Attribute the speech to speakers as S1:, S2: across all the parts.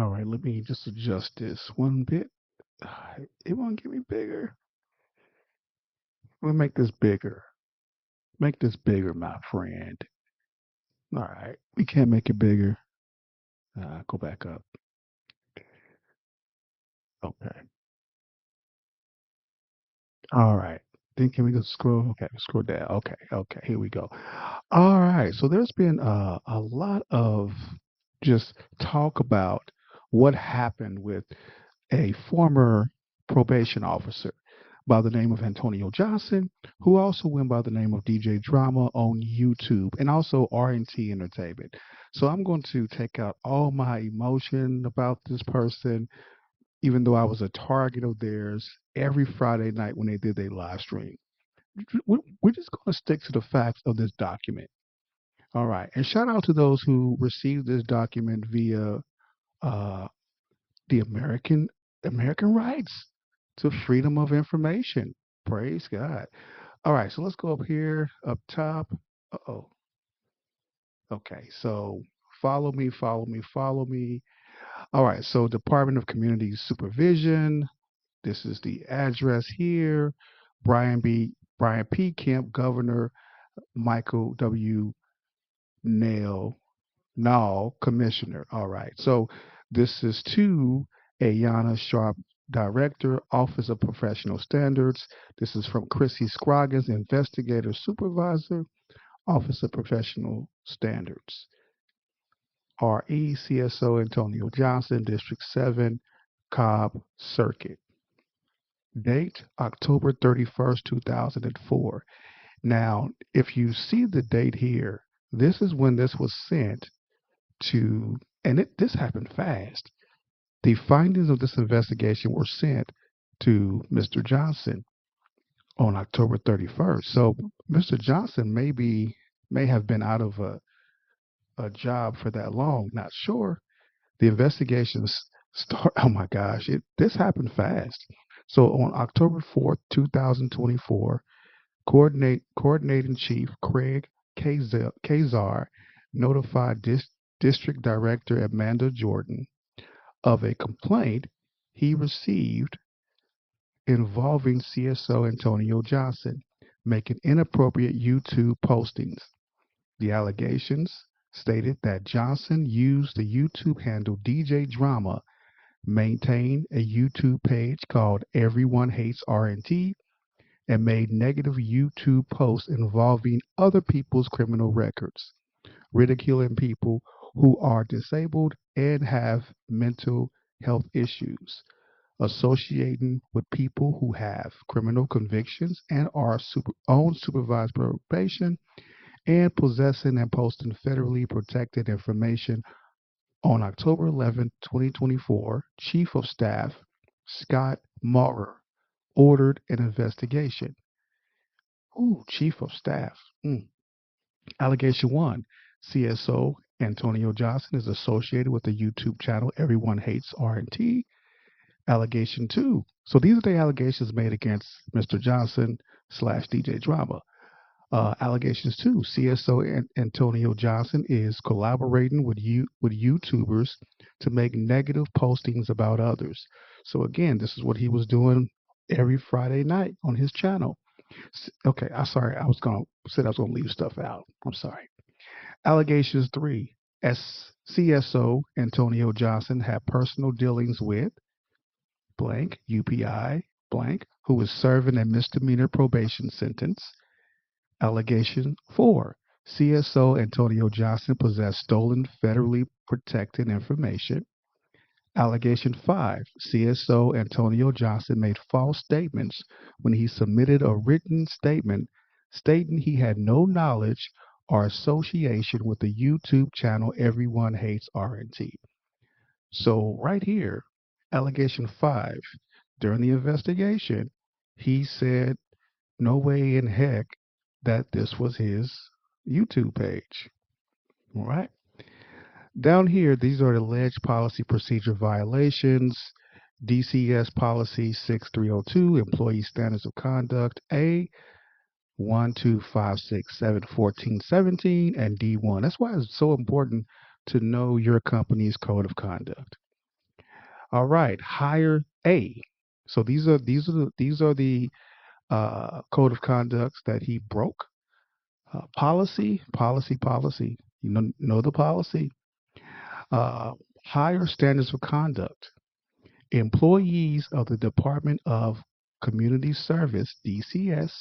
S1: All right, let me just adjust this one bit. It won't get me bigger. We'll make this bigger. Make this bigger, my friend. All right, we can't make it bigger. Go back up. Okay. All right. Then can we just scroll? Okay, scroll down. Okay, okay. Here we go. All right. So there's been a lot of just talk about what happened with a former probation officer by the name of Antonio Johnson, who also went by the name of DJ Drama on YouTube and also R&T Entertainment. So I'm going to take out all my emotion about this person, even though I was a target of theirs every Friday night when they did their live stream. We're just going to stick to the facts of this document. All right. And shout out to those who received this document via uh, the American rights to freedom of information. Praise God. All right, so let's go up here, up top. Uh-oh. Okay, so follow me, follow me, follow me. All right, so Department of Community Supervision. This is the address here. Brian P. Kemp, Governor Michael W. Nail No, Commissioner. All right. So this is to Ayana Sharp, Director, Office of Professional Standards. This is from Chrissy Scroggins, Investigator Supervisor, Office of Professional Standards. RE CSO Antonio Johnson, District 7, Cobb Circuit. Date October 31st, 2004. Now, if you see the date here, this is when this was sent to, and this happened fast. The findings of this investigation were sent to Mr. Johnson on October 31st. So Mr. Johnson may have been out of a job for that long. Not sure. The investigations start. Oh my gosh, this happened fast. So on October 4th, 2024, coordinating chief Craig Kazar notified District Director Amanda Jordan of a complaint he received involving CSO Antonio Johnson making inappropriate YouTube postings. The allegations stated that Johnson used the YouTube handle DJ Drama, maintained a YouTube page called Everyone Hates R&T, and made negative YouTube posts involving other people's criminal records, ridiculing people who are disabled and have mental health issues, associating with people who have criminal convictions and are on supervised probation, and possessing and posting federally protected information. On October 11, 2024, Chief of Staff Scott Maurer ordered an investigation. Ooh, Chief of Staff. Mm. Allegation 1. CSO Antonio Johnson is associated with the YouTube channel Everyone Hates R&T. Allegation 2. So these are the allegations made against Mr. Johnson slash DJ Drama. Allegations 2. CSO Antonio Johnson is collaborating with YouTubers to make negative postings about others. So again, this is what he was doing every Friday night on his channel. Okay, I'm sorry. I was gonna leave stuff out. I'm sorry. Allegations 3. CSO Antonio Johnson had personal dealings with blank UPI blank who is serving a misdemeanor probation sentence. Allegation 4. CSO Antonio Johnson possessed stolen federally protected information. Allegation 5. CSO Antonio Johnson made false statements when he submitted a written statement stating he had no knowledge or association with the YouTube channel Everyone Hates R&T. So right here, allegation 5, during the investigation, he said no way in heck that this was his YouTube page. All right. Down here, these are the alleged policy procedure violations. DCS Policy 6302, Employee Standards of Conduct, A, 125671417, and D1. That's why it's so important to know your company's code of conduct. All right, higher A. So these are the code of conducts that he broke. Policy. You know the policy. Uh, Higher standards of conduct. Employees of the Department of Community Service (DCS)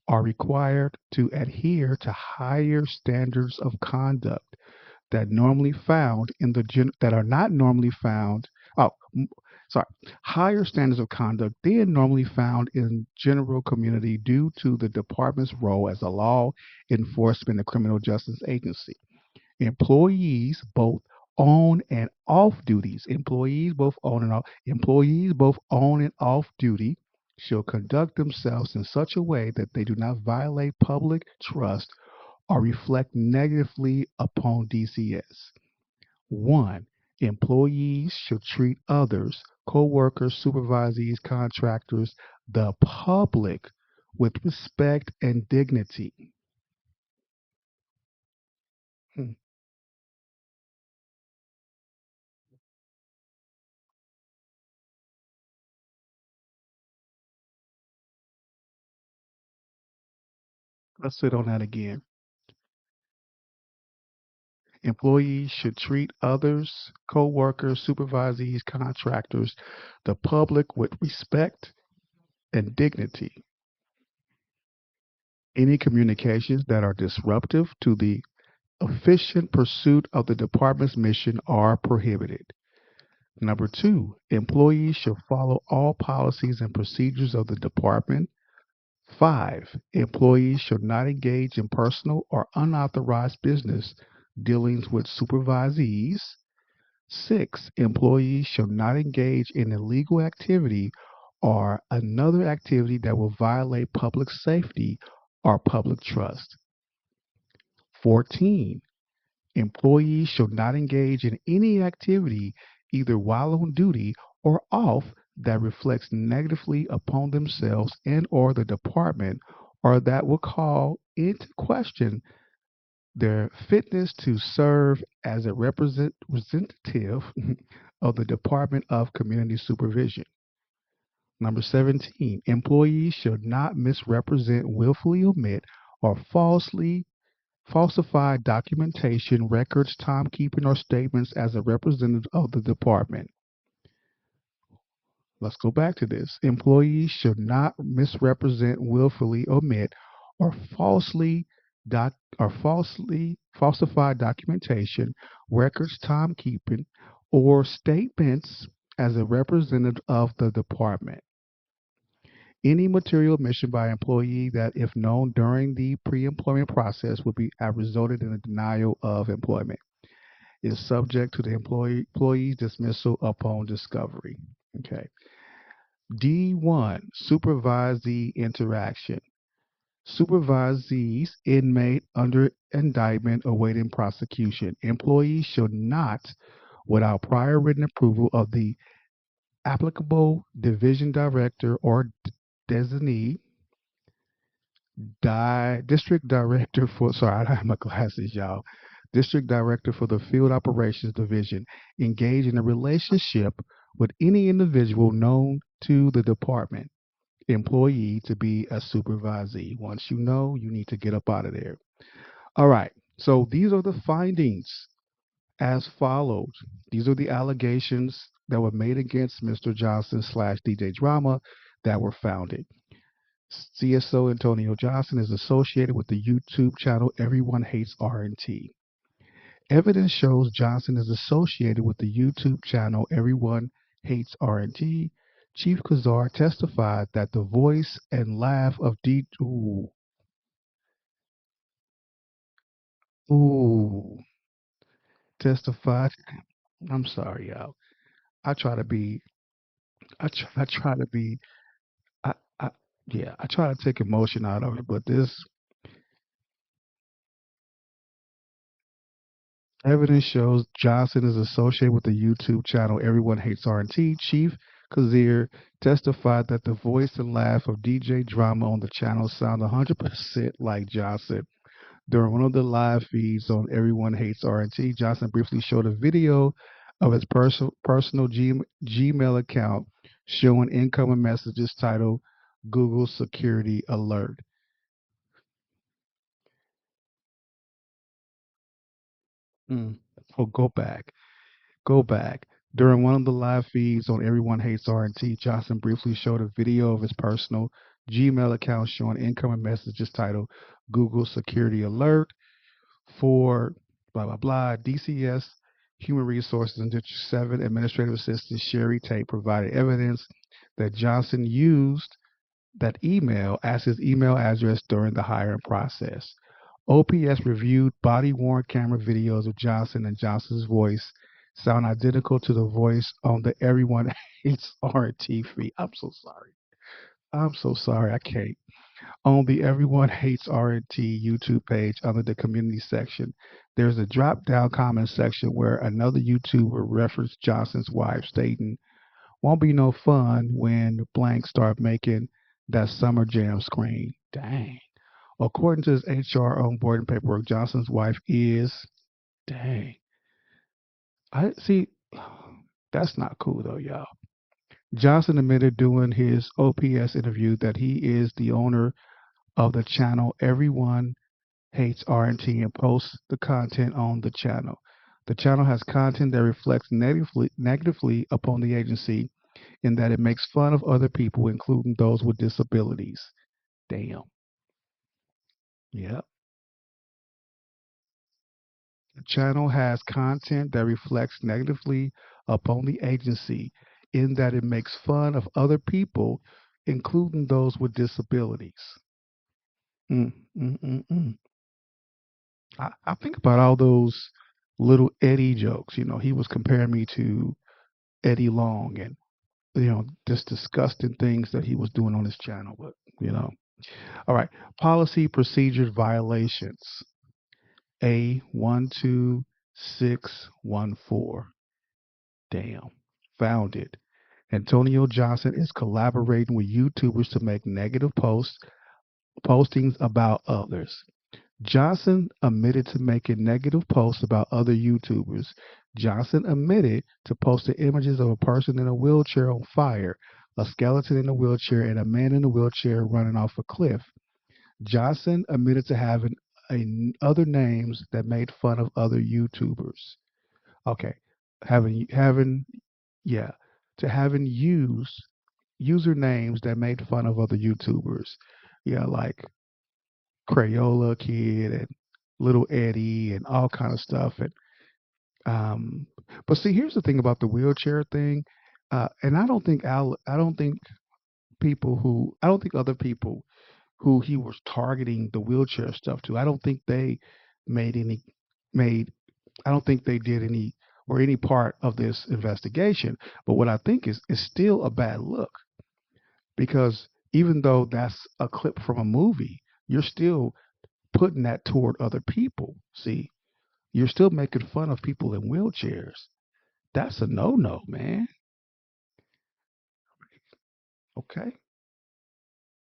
S1: are required to adhere to higher standards of conduct that are not normally found. Oh, sorry. Higher standards of conduct than normally found in general community due to the department's role as a law enforcement and criminal justice agency. Employees both on and off duties. Employees both on and off duty shall conduct themselves in such a way that they do not violate public trust or reflect negatively upon DCS. 1. Employees should treat others, co-workers, supervisees, contractors, the public with respect and dignity. Hmm. Let's sit on that again. Employees should treat others, co-workers, supervisees, contractors, the public with respect and dignity. Any communications that are disruptive to the efficient pursuit of the department's mission are prohibited. Number 2, employees should follow all policies and procedures of the department. 5, employees should not engage in personal or unauthorized business dealings with supervisees. 6, employees shall not engage in illegal activity or another activity that will violate public safety or public trust. 14, employees shall not engage in any activity, either while on duty or off, that reflects negatively upon themselves and or the department, or that will call into question their fitness to serve as a representative of the Department of Community Supervision. Number 17, employees should not misrepresent, willfully omit, or falsely falsify documentation, records, timekeeping, or statements as a representative of the department. Let's go back to this. Employees should not misrepresent, willfully omit, or falsely falsify documentation, records, timekeeping, or statements as a representative of the department. Any material omission by an employee that, if known during the pre-employment process, would be have resulted in a denial of employment is subject to the employee's dismissal upon discovery. Okay. D1, supervisee interaction. Supervisees inmate under indictment awaiting prosecution. Employees should not, without prior written approval of the applicable division director or designee, district director for, sorry, I don't have my glasses, y'all. District director for the field operations division engage in a relationship with any individual known to the department employee to be a supervisee. Once you know, you need to get up out of there. All right. So these are the findings as follows. These are the allegations that were made against Mr. Johnson slash DJ Drama that were founded. CSO Antonio Johnson is associated with the YouTube channel Everyone Hates R&T. Evidence shows Johnson is associated with the YouTube channel Everyone Hates R&T. Chief Kazar testified that the voice and laugh of ooh, testified. I'm sorry, y'all. I try to be, I try to be, I, I, yeah, I try to take emotion out of it, but this evidence shows Johnson is associated with the YouTube channel Everyone Hates R&T. Chief Kazir testified that the voice and laugh of DJ Drama on the channel sound 100% like Johnson. During one of the live feeds on Everyone Hates R&T, Johnson briefly showed a video of his personal Gmail account showing incoming messages titled Google Security Alert. Mm. Oh, go back. Go back. During one of the live feeds on Everyone Hates R&T, Johnson briefly showed a video of his personal Gmail account showing incoming messages titled Google Security Alert for blah, blah, blah. DCS Human Resources and District 7 Administrative Assistant Sherry Tate provided evidence that Johnson used that email as his email address during the hiring process. OPS reviewed body worn camera videos of Johnson, and Johnson's voice sound identical to the voice on the Everyone Hates R&T feed. I'm so sorry. I'm so sorry. I can't. On the Everyone Hates R&T YouTube page under the community section, there's a drop down comment section where another YouTuber referenced Johnson's wife, stating, "Won't be no fun when blank start making that summer jam screen." Dang. According to his HR onboarding paperwork, Johnson's wife is, dang. I see. That's not cool though, y'all. Johnson admitted during his OPS interview that he is the owner of the channel Everyone Hates R&T and posts the content on the channel. The channel has content that reflects negatively upon the agency in that it makes fun of other people, including those with disabilities. Damn. Yeah. The channel has content that reflects negatively upon the agency in that it makes fun of other people, including those with disabilities. Mm, mm, mm, mm. I think about all those little Eddie jokes. He was comparing me to Eddie Long and, just disgusting things that he was doing on his channel. But, all right. Policy procedure violations. A12614. Damn. Found it. Antonio Johnson is collaborating with YouTubers to make negative postings about others. Johnson admitted to making negative posts about other YouTubers. Johnson admitted to posting images of a person in a wheelchair on fire, a skeleton in a wheelchair, and a man in a wheelchair running off a cliff. Johnson admitted to having other names that made fun of other YouTubers. Okay, having yeah, to having used usernames that made fun of other YouTubers. Yeah, like Crayola Kid and Little Eddie and all kind of stuff. And um, but see, here's the thing about the wheelchair thing. And I don't think I don't think other people who he was targeting the wheelchair stuff to. I don't think they made any made. I don't think they did any or any part of this investigation. But what I think is still a bad look because even though that's a clip from a movie, you're still putting that toward other people. See, you're still making fun of people in wheelchairs. That's a no no, man. Okay.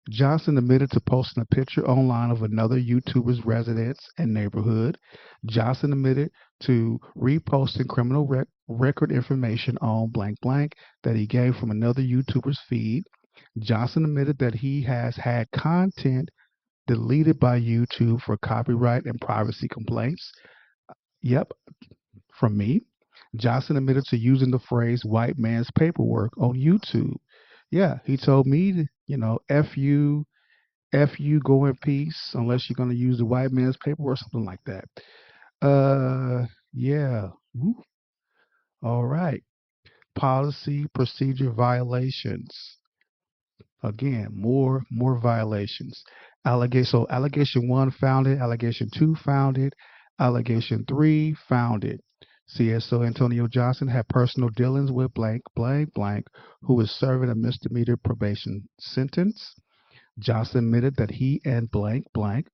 S1: Johnson admitted to posting a picture online of another YouTuber's residence and neighborhood. Johnson admitted to reposting criminal record information on blank blank that he gave from another YouTuber's feed. Johnson admitted that he has had content deleted by YouTube for copyright and privacy complaints. Yep, from me. Johnson admitted to using the phrase white man's paperwork on YouTube. Yeah, he told me, F you, go in peace, unless you're going to use the white man's paperwork, something like that. Yeah. Woo. All right. Policy procedure violations. Again, more violations. Allegation one found it. Allegation two found it. Allegation three found it. CSO Antonio Johnson had personal dealings with blank blank blank, who is serving a misdemeanor probation sentence. Johnson admitted that he and blank blank,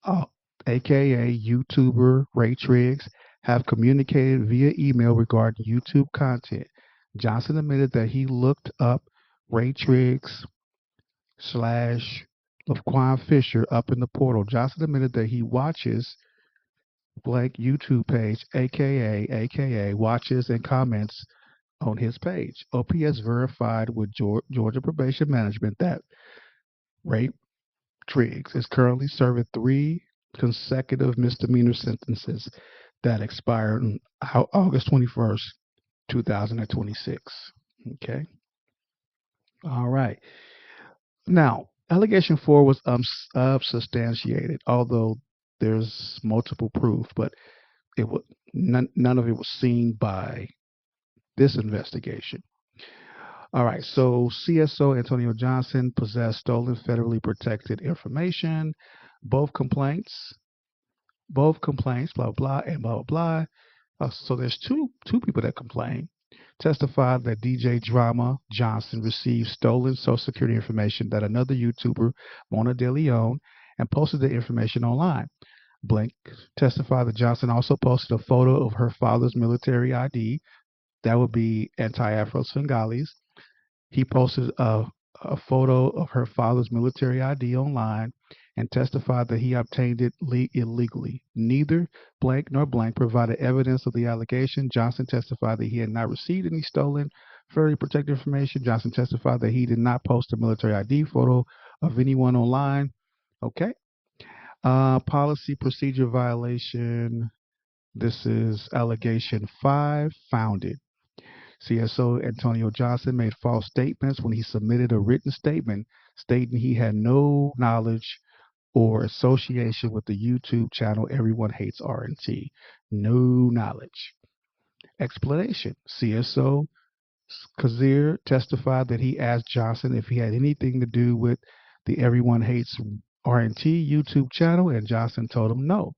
S1: uh, aka YouTuber Ray Triggs, have communicated via email regarding YouTube content. Johnson admitted that he looked up Ray Triggs slash LaQuan Fisher up in the portal. Johnson admitted that he watches blank YouTube page, aka watches and comments on his page. OPS verified with Georgia Probation Management that Ray Triggs is currently serving 3 consecutive misdemeanor sentences that expired on August 21st, 2026. Okay. All right. Now, allegation 4 was unsubstantiated, although there's multiple proof, but it was none of it was seen by this investigation. All right, so CSO Antonio Johnson possessed stolen federally protected information. Both complaints, both complaints, blah blah and blah blah. So there's two people that complain. Testified that DJ Drama Johnson received stolen Social Security information that another YouTuber, Mona De Leon, and posted the information online. Blank testified that Johnson also posted a photo of her father's military ID. That would be anti-Afro Singhalis. He posted a photo of her father's military ID online and testified that he obtained it illegally. Neither blank nor blank provided evidence of the allegation. Johnson testified that he had not received any stolen, federally protected information. Johnson testified that he did not post a military ID photo of anyone online. Okay. Policy procedure violation. This is allegation 5, founded. CSO Antonio Johnson made false statements when he submitted a written statement stating he had no knowledge or association with the YouTube channel Everyone Hates R&T. No knowledge. Explanation. CSO Kazir testified that he asked Johnson if he had anything to do with the Everyone Hates R&T YouTube channel, and Johnson told him no.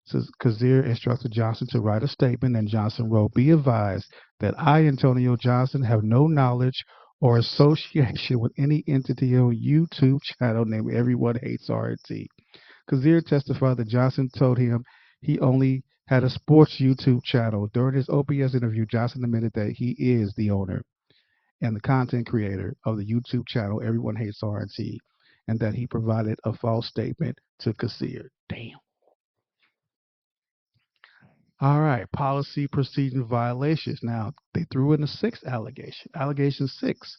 S1: Says Kazir instructed Johnson to write a statement, and Johnson wrote, "Be advised that I, Antonio Johnson, have no knowledge or association with any entity on YouTube channel named Everyone Hates RT." Kazir testified that Johnson told him he only had a sports YouTube channel. During his OPS interview, Johnson admitted that he is the owner and the content creator of the YouTube channel Everyone Hates RT, and that he provided a false statement to Kazir. Damn. All right, policy procedure violations. Now, they threw in a sixth allegation. Allegation 6.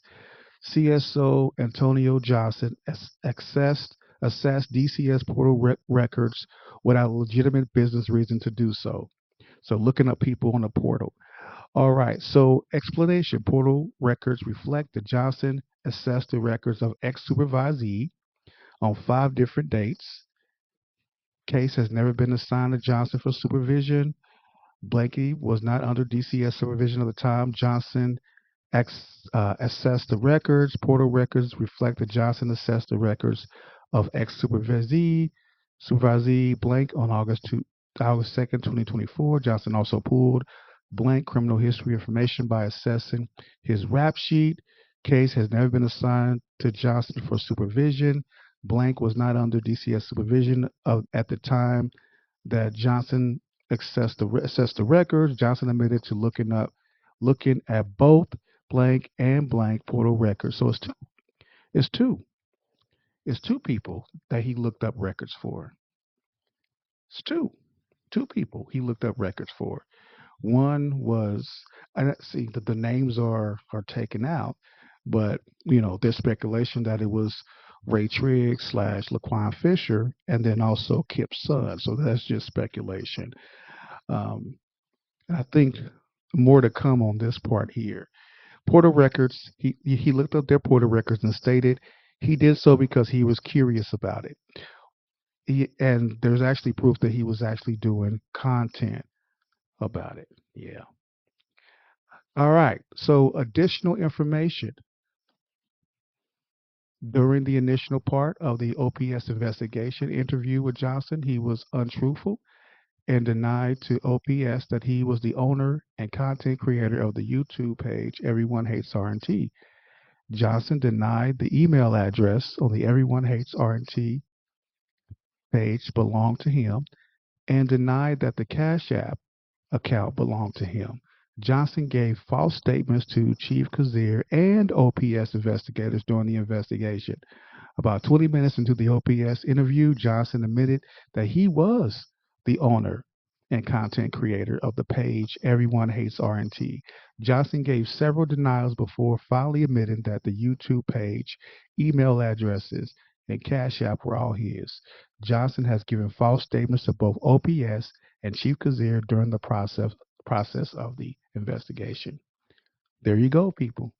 S1: CSO Antonio Johnson accessed DCS portal records without a legitimate business reason to do so. So, looking up people on the portal. All right, so explanation. Portal records reflect that Johnson accessed the records of ex supervisee on 5 different dates. Case has never been assigned to Johnson for supervision. Blakey was not under DCS supervision at the time. Johnson assessed the records. Portal records reflect that Johnson assessed the records of supervisee blank on August 2nd, 2024. Johnson also pulled blank criminal history information by assessing his rap sheet. Case has never been assigned to Johnson for supervision. Blank was not under DCS supervision at the time that Johnson assessed the records. Johnson admitted to looking at both blank and blank portal records. So it's two. It's two people that he looked up records for. It's two people he looked up records for. One was, I see that the names are taken out, but there's speculation that it was Ray Triggs / Laquan Fisher, and then also Kip's son. So that's just speculation. Um, I think more to come on this part here. Portal records. He looked up their portal records and stated he did so because he was curious about it. And there's actually proof that he was actually doing content about it. Yeah. All right. So additional information during the initial part of the OPS investigation interview with Johnson, he was untruthful and denied to OPS that he was the owner and content creator of the YouTube page Everyone Hates R&T. Johnson denied the email address on the Everyone Hates R&T page belonged to him and denied that the Cash App account belonged to him. Johnson gave false statements to Chief Kazir and OPS investigators during the investigation. About 20 minutes into the OPS interview, Johnson admitted that he was the owner and content creator of the page Everyone Hates RNT. Johnson gave several denials before finally admitting that the YouTube page, email addresses, and Cash App were all his. Johnson has given false statements to both OPS and Chief Kazir during the process of the investigation. There you go, people.